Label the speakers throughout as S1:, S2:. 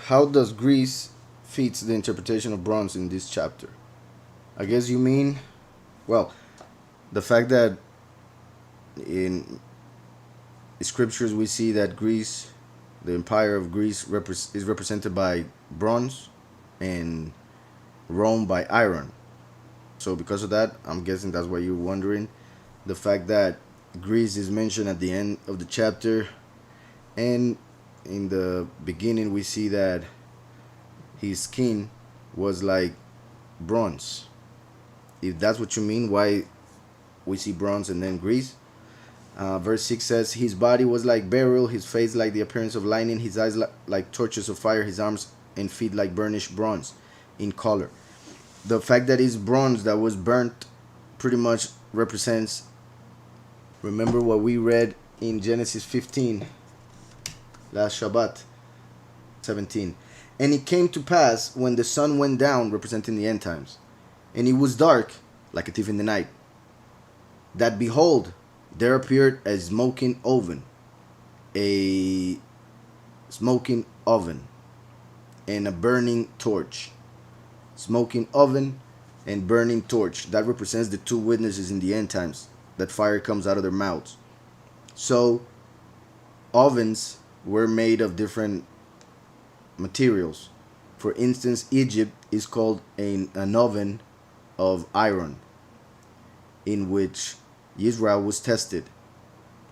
S1: how does Greece fits the interpretation of bronze in this chapter? I guess you mean, well, the fact that in scriptures we see that Greece, the empire of Greece, is represented by bronze and Rome by iron. So because of that, I'm guessing that's why you're wondering. The fact that Greece is mentioned at the end of the chapter, and in the beginning we see that his skin was like bronze. If that's what you mean, why we see bronze and then Greece? Verse 6 says, his body was like beryl, his face like the appearance of lightning, his eyes like torches of fire, his arms and feet like burnished bronze in color. The fact that it's bronze that was burnt pretty much represents, remember what we read in Genesis 15 last Shabbat 17. And it came to pass when the sun went down, representing the end times, and it was dark like a thief in the night, that behold, there appeared a smoking oven, and a burning torch. Smoking oven and burning torch. That represents the two witnesses in the end times, that fire comes out of their mouths. So ovens were made of different materials. For instance, Egypt is called an oven of iron, in which Israel was tested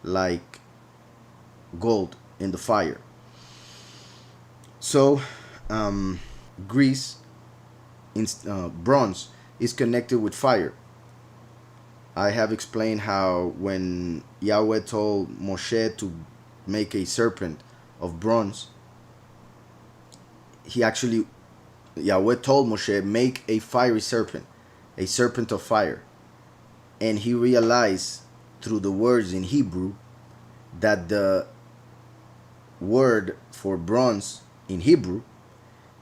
S1: like gold in the fire. So Greece, bronze, is connected with fire. I have explained how when Yahweh told Moshe to make a serpent of bronze, Yahweh told Moshe, make a fiery serpent, a serpent of fire. And he realized through the words in Hebrew that the word for bronze in Hebrew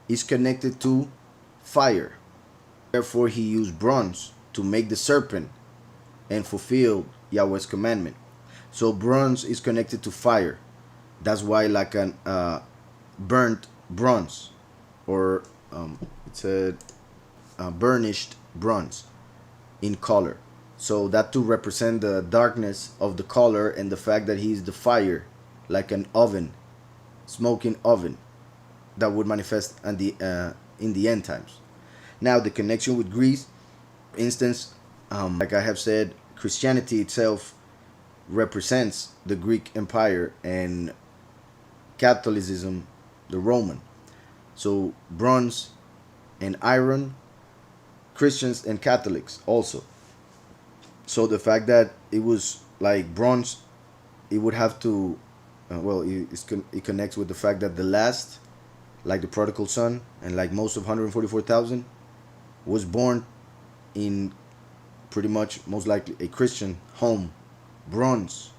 S1: is connected to fire. Therefore, he used bronze to make the serpent and fulfill Yahweh's commandment. So bronze is connected to fire. That's why like an burnt bronze, or it's a burnished bronze in color. So that to represent the darkness of the color and the fact that he's the fire, like an oven, smoking oven, that would manifest in the end times. Now the connection with Greece, for instance, like I have said, Christianity itself represents the Greek Empire and Catholicism, the Roman. So bronze and iron, Christians and Catholics also. So the fact that it was like bronze, it would have to, it connects with the fact that the last, like the prodigal son, and like most of 144,000, was born in pretty much most likely a Christian home, bronze,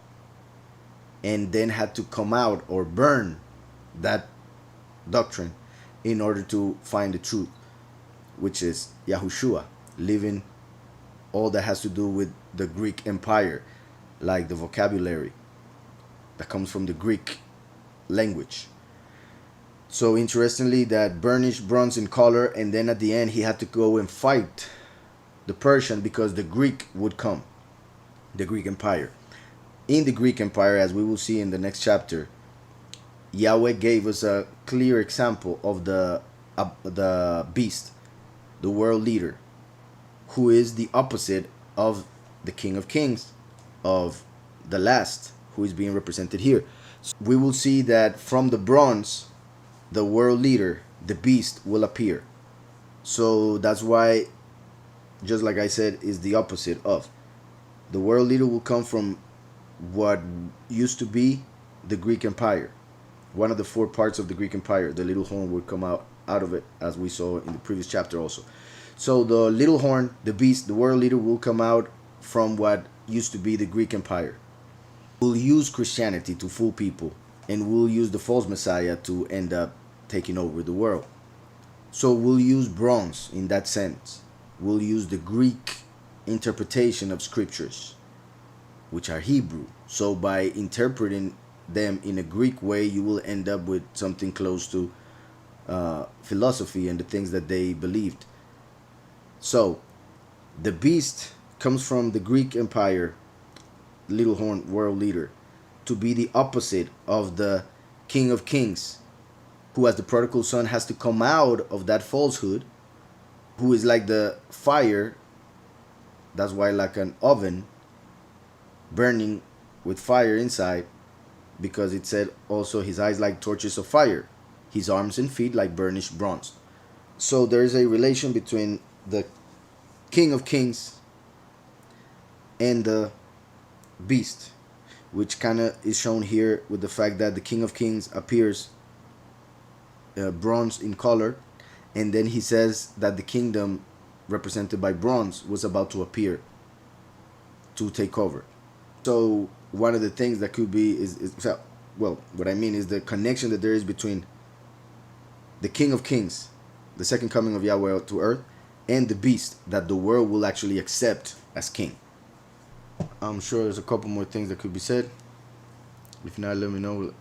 S1: and then had to come out or burn that doctrine in order to find the truth, which is Yahushua, living all that has to do with the Greek Empire, like the vocabulary that comes from the Greek language. So interestingly, that burnished bronze in color, and then at the end he had to go and fight the Persian because the Greek would come, the Greek Empire. In the Greek Empire, as we will see in the next chapter, Yahweh gave us a clear example of the beast, the world leader, who is the opposite of the King of Kings, of the last, who is being represented here. So we will see that from the bronze, the world leader, the beast, will appear. So that's why, just like I said, is the opposite of. The world leader will come from what used to be the Greek Empire. One of the four parts of the Greek Empire, the little horn, would come out of it, as we saw in the previous chapter also. So the little horn, the beast, the world leader, will come out from what used to be the Greek Empire. We'll use Christianity to fool people, and we'll use the false Messiah to end up taking over the world. So we'll use bronze in that sense. We'll use the Greek interpretation of scriptures, which are Hebrew. So by interpreting them in a Greek way, you will end up with something close to philosophy and the things that they believed. So the beast comes from the Greek Empire, little horn world leader, to be the opposite of the King of Kings, who, as the prodigal son, has to come out of that falsehood, who is like the fire. That's why, like an oven burning with fire inside, because it said also his eyes like torches of fire, his arms and feet like burnished bronze. So there is a relation between the King of Kings and the beast, which kind of is shown here with the fact that the King of Kings appears bronze in color, and then he says that the kingdom represented by bronze was about to appear to take over. So one of the things that could be is well, what I mean is the connection that there is between the King of Kings, the second coming of Yahweh to earth, and the beast that the world will actually accept as king. I'm sure there's a couple more things that could be said. If not, let me know.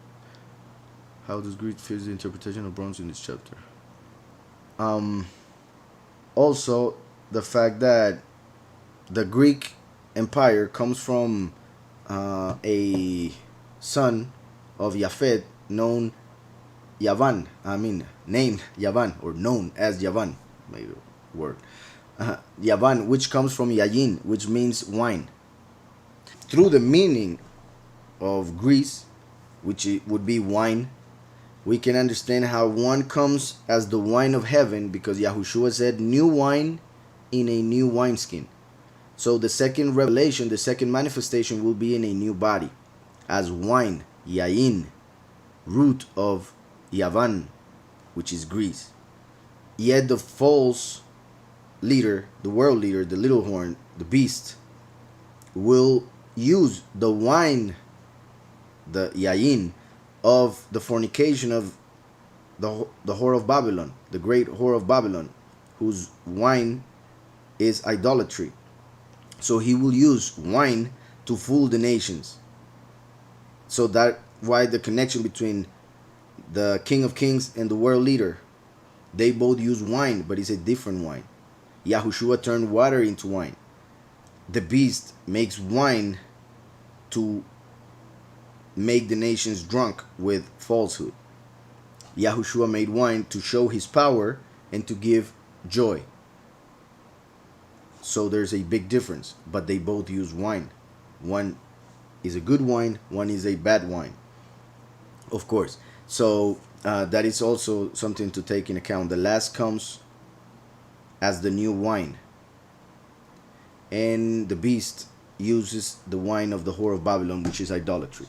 S1: How does Greek fit the interpretation of bronze in this chapter? Also, the fact that the Greek Empire comes from a son of Yafet known Yavan. Named Yavan, or known as Yavan. Made a word. Yavan, which comes from Yayin, which means wine. Through the meaning of Greece, which would be wine, we can understand how one comes as the wine of heaven, because Yahushua said, new wine in a new wineskin. So the second revelation, the second manifestation will be in a new body, as wine, Yain, root of Yavan, which is Greece. Yet the false leader, the world leader, the little horn, the beast, will use the wine, the Yain, of the fornication of the whore of Babylon, the great whore of Babylon, whose wine is idolatry. So he will use wine to fool the nations. So that why the connection between the King of Kings and the world leader, they both use wine, but it's a different wine. Yahushua turned water into wine. The beast makes wine to make the nations drunk with falsehood. Yahushua made wine to show his power and to give joy. So there's a big difference, but they both use wine. One is a good wine, one is a bad wine, of course. So that is also something to take in account. The last comes as the new wine, and the beast uses the wine of the whore of Babylon, which is idolatry.